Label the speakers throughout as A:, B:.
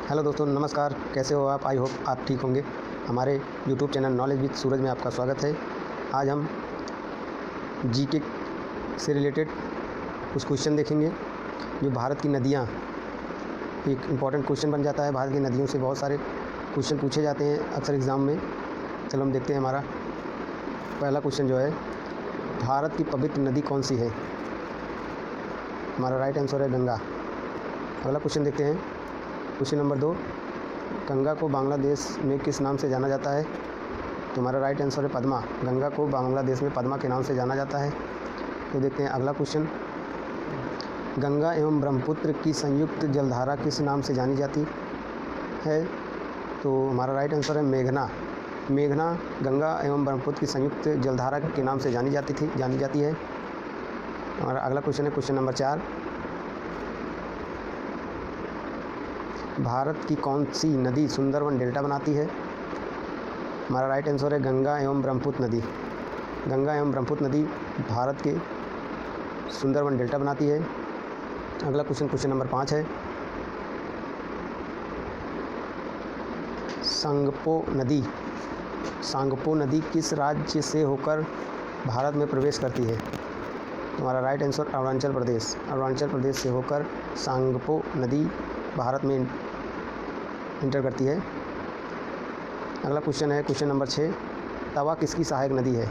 A: Hello दोस्तों, नमस्कार। कैसे हो आप? आई होप आप ठीक होंगे। हमारे यूट्यूब चैनल नॉलेज विद सूरज में आपका स्वागत है। आज हम जीके से रिलेटेड कुछ क्वेश्चन देखेंगे। जो भारत की नदियाँ, एक इम्पॉर्टेंट क्वेश्चन बन जाता है। भारत की नदियों से बहुत सारे क्वेश्चन पूछे जाते हैं अक्सर एग्ज़ाम में। चलो हम देखते हैं। हमारा पहला क्वेश्चन जो है, भारत की पवित्र नदी कौन सी है? हमारा राइट आंसर है गंगा। अगला क्वेश्चन देखते हैं। क्वेश्चन नंबर 2, गंगा को बांग्लादेश में किस नाम से जाना जाता है? तो हमारा राइट आंसर है पद्मा। गंगा को बांग्लादेश में पद्मा के नाम से जाना जाता है। तो देखते हैं अगला क्वेश्चन। गंगा एवं ब्रह्मपुत्र की संयुक्त जलधारा किस नाम से जानी जाती है? तो हमारा राइट आंसर है मेघना। मेघना गंगा एवं ब्रह्मपुत्र की संयुक्त जलधारा के नाम से जानी जाती है। हमारा अगला क्वेश्चन है क्वेश्चन नंबर 4, भारत की कौन सी नदी सुंदरवन डेल्टा बनाती है? हमारा राइट आंसर है गंगा एवं ब्रह्मपुत्र नदी। गंगा एवं ब्रह्मपुत्र नदी भारत के सुंदरवन डेल्टा बनाती है। अगला क्वेश्चन नंबर 5 है, सांगपो नदी किस राज्य से होकर भारत में प्रवेश करती है? हमारा राइट आंसर अरुणाचल प्रदेश। अरुणाचल प्रदेश से होकर सांगपो नदी भारत में इंटर करती है। अगला क्वेश्चन है क्वेश्चन नंबर 6, तवा किसकी सहायक नदी है?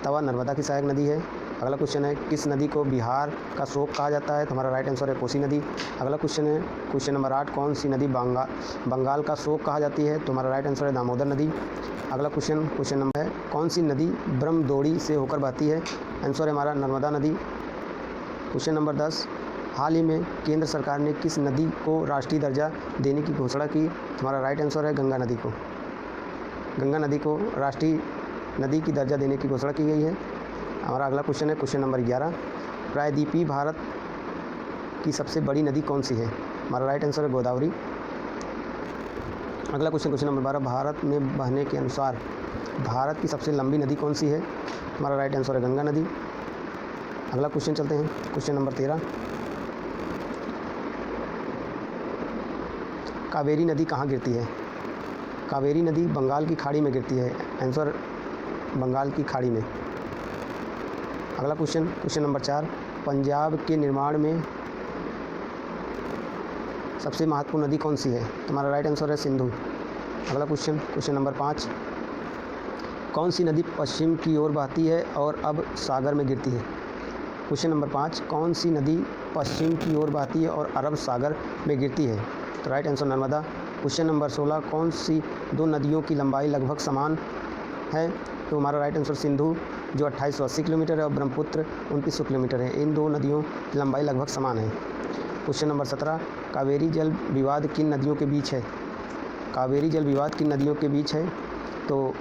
A: तवा नर्मदा की सहायक नदी है। अगला क्वेश्चन है, किस नदी को बिहार का शोक कहा जाता है? तो हमारा राइट आंसर है कोसी नदी। अगला क्वेश्चन है क्वेश्चन नंबर 8, कौन सी नदी बंगाल का शोक कहा जाती है? तो हमारा राइट आंसर है दामोदर नदी। अगला क्वेश्चन नंबर है, कौन सी नदी ब्रह्मदोड़ी से होकर बहती है? आंसर है हमारा नर्मदा नदी। क्वेश्चन नंबर 10, हाल ही में केंद्र सरकार ने किस नदी को राष्ट्रीय दर्जा देने की घोषणा की? हमारा राइट आंसर है गंगा नदी को। गंगा नदी को राष्ट्रीय नदी की दर्जा देने की घोषणा की गई है। हमारा अगला क्वेश्चन है क्वेश्चन नंबर 11, प्रायद्वीपीय भारत की सबसे बड़ी नदी कौन सी है? हमारा राइट आंसर है गोदावरी। अगला क्वेश्चन नंबर 12, भारत में बहने के अनुसार भारत की सबसे लंबी नदी कौन सी है? हमारा राइट आंसर है गंगा नदी। अगला क्वेश्चन चलते हैं क्वेश्चन नंबर 13, कावेरी नदी कहाँ गिरती है? कावेरी नदी बंगाल की खाड़ी में गिरती है। आंसर बंगाल की खाड़ी में। अगला क्वेश्चन नंबर 4, पंजाब के निर्माण में सबसे महत्वपूर्ण नदी कौन सी है? हमारा राइट आंसर है सिंधु। अगला क्वेश्चन नंबर 5, कौन सी नदी पश्चिम की ओर बहती है और अब सागर में गिरती है? क्वेश्चन नंबर 5, कौन सी नदी पश्चिम की ओर बहती है और अरब सागर में गिरती है? तो right answer Narmada. Question number 16, कौन सी दो नदियों की लंबाई लगभग समान है? तो हमारा राइट आंसर सिंधु जो 2880 किलोमीटर है और ब्रह्मपुत्र 2900 किलोमीटर है। इन दो नदियों की लंबाई लगभग समान है। क्वेश्चन नंबर 17, कावेरी जल विवाद किन नदियों के बीच है? कावेरी जल विवाद किन नदियों के बीच है? तो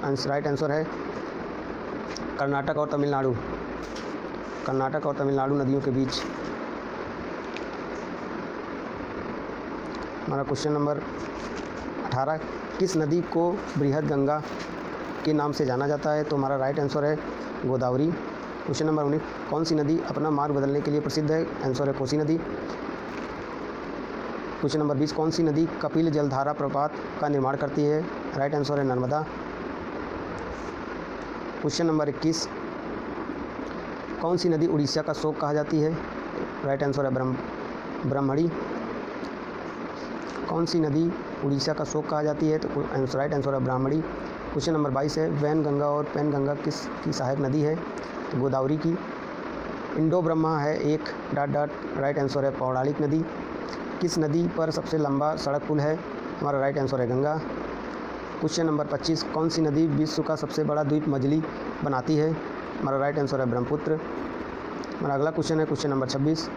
A: राइट आंसर है कर्नाटक और तमिलनाडु। कर्नाटक और तमिलनाडु नदियों के बीच। हमारा क्वेश्चन नंबर 18, किस नदी को बृहद गंगा के नाम से जाना जाता है? तो हमारा राइट आंसर है गोदावरी। क्वेश्चन नंबर 19, कौन सी नदी अपना मार्ग बदलने के लिए प्रसिद्ध है? आंसर है कोसी नदी। क्वेश्चन नंबर 20, कौन सी नदी कपिल जलधारा प्रपात का निर्माण करती है? राइट आंसर है नर्मदा। क्वेश्चन नंबर 21, कौन सी नदी उड़ीसा का शोक कहा जाती है? राइट आंसर है ब्रह्मणी। कौन सी नदी उड़ीसा का शोक कहा जाती है? तो राइट आंसर है ब्राह्मणी। क्वेश्चन नंबर 22 है, वैनगंगा और पैनगंगा किसकी सहायक नदी है? तो गोदावरी की। इंडो ब्रह्मा है एक ... राइट आंसर है पौराणिक नदी। किस नदी पर सबसे लंबा सड़क पुल है? हमारा राइट आंसर है गंगा। क्वेश्चन नंबर 25, कौन सी नदी विश्व का सबसे बड़ा द्वीप मछली बनाती है? हमारा राइट आंसर है ब्रह्मपुत्र। हमारा अगला क्वेश्चन है क्वेश्चन नंबर 26,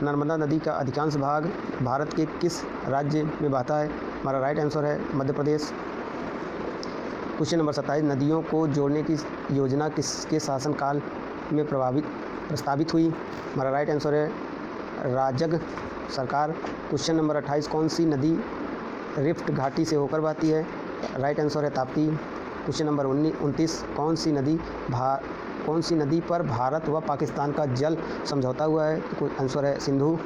A: नर्मदा नदी का अधिकांश भाग भारत के किस राज्य में बहता है? हमारा राइट आंसर है मध्य प्रदेश। क्वेश्चन नंबर 27, नदियों को जोड़ने की योजना किसके शासनकाल में प्रस्तावित हुई? हमारा राइट आंसर है राजग सरकार। क्वेश्चन नंबर 28, कौन सी नदी रिफ्ट घाटी से होकर बहती है? राइट आंसर है ताप्ती। क्वेश्चन नंबर 29, कौन सी नदी पर भारत व पाकिस्तान का जल समझौता हुआ है? तो आंसर है सिंधु।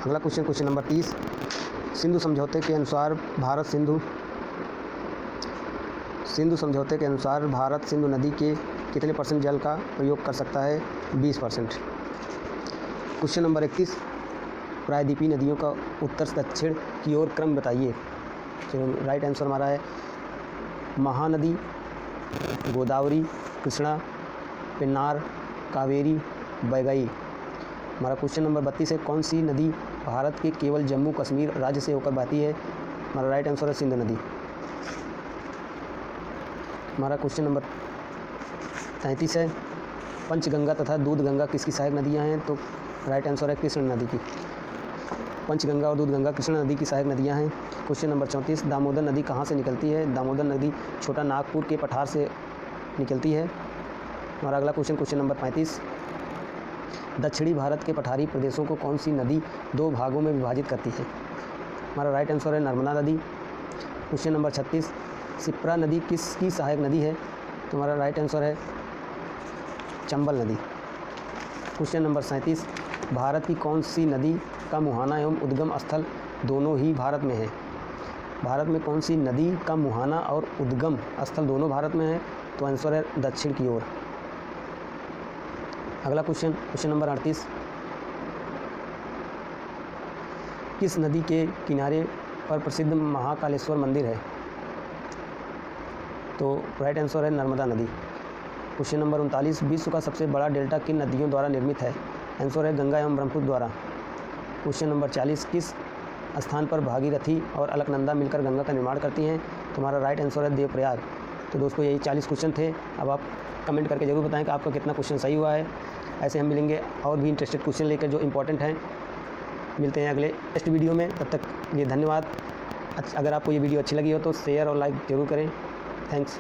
A: अगला क्वेश्चन नंबर 30, सिंधु समझौते के अनुसार भारत सिंधु नदी के कितने % जल का प्रयोग कर सकता है? 20%। क्वेश्चन नंबर 31, प्रायद्वीपीय नदियों का उत्तर से दक्षिण की ओर क्रम बताइए। जो राइट आंसर हमारा है महानदी, गोदावरी, कृष्णा, पेन्नार, कावेरी, वैगई। हमारा क्वेश्चन नंबर 32 है, कौन सी नदी भारत के केवल जम्मू कश्मीर राज्य से होकर बहती है? हमारा राइट आंसर है सिंधु नदी। हमारा क्वेश्चन नंबर 33 है, पंचगंगा तथा दूधगंगा किसकी सहायक नदियां हैं? तो राइट आंसर है कृष्ण नदी की। पंचगंगा और दूधगंगा कृष्ण नदी की सहायक नदियां हैं। क्वेश्चन नंबर 34, दामोदर नदी कहाँ से निकलती है? दामोदर नदी छोटा नागपुर के पठार से निकलती है। हमारा अगला क्वेश्चन नंबर 35, दक्षिणी भारत के पठारी प्रदेशों को कौन सी नदी 2 भागों में विभाजित करती है? हमारा राइट आंसर है नर्मदा नदी। क्वेश्चन नंबर 36, शिप्रा नदी किसकी सहायक नदी है? तो हमारा राइट आंसर है चंबल नदी। क्वेश्चन नंबर 37, भारत की कौन सी नदी का मुहाना एवं उद्गम स्थल दोनों ही भारत में है? भारत में कौन सी नदी का मुहाना और उद्गम स्थल दोनों भारत में है? तो आंसर है दक्षिण की ओर। अगला क्वेश्चन नंबर 38, किस नदी के किनारे पर प्रसिद्ध महाकालेश्वर मंदिर है? तो राइट आंसर है नर्मदा नदी। क्वेश्चन नंबर 39, विश्व का सबसे बड़ा डेल्टा किन नदियों द्वारा निर्मित है? आंसर है गंगा एवं ब्रह्मपुत्र द्वारा। क्वेश्चन नंबर 40, किस स्थान पर भागीरथी और अलकनंदा मिलकर गंगा का निर्माण करती हैं? तो हमारा राइट आंसर है देवप्रयाग। तो दोस्तों यही 40 क्वेश्चन थे। अब आप कमेंट करके ज़रूर बताएं कि आपका कितना क्वेश्चन सही हुआ है। ऐसे हम मिलेंगे और भी इंटरेस्टेड क्वेश्चन लेकर जो इंपॉर्टेंट हैं। मिलते हैं अगले नेक्स्ट वीडियो में, तब तक ये धन्यवाद। अगर आपको ये वीडियो अच्छी लगी हो तो शेयर और लाइक ज़रूर करें। थैंक्स।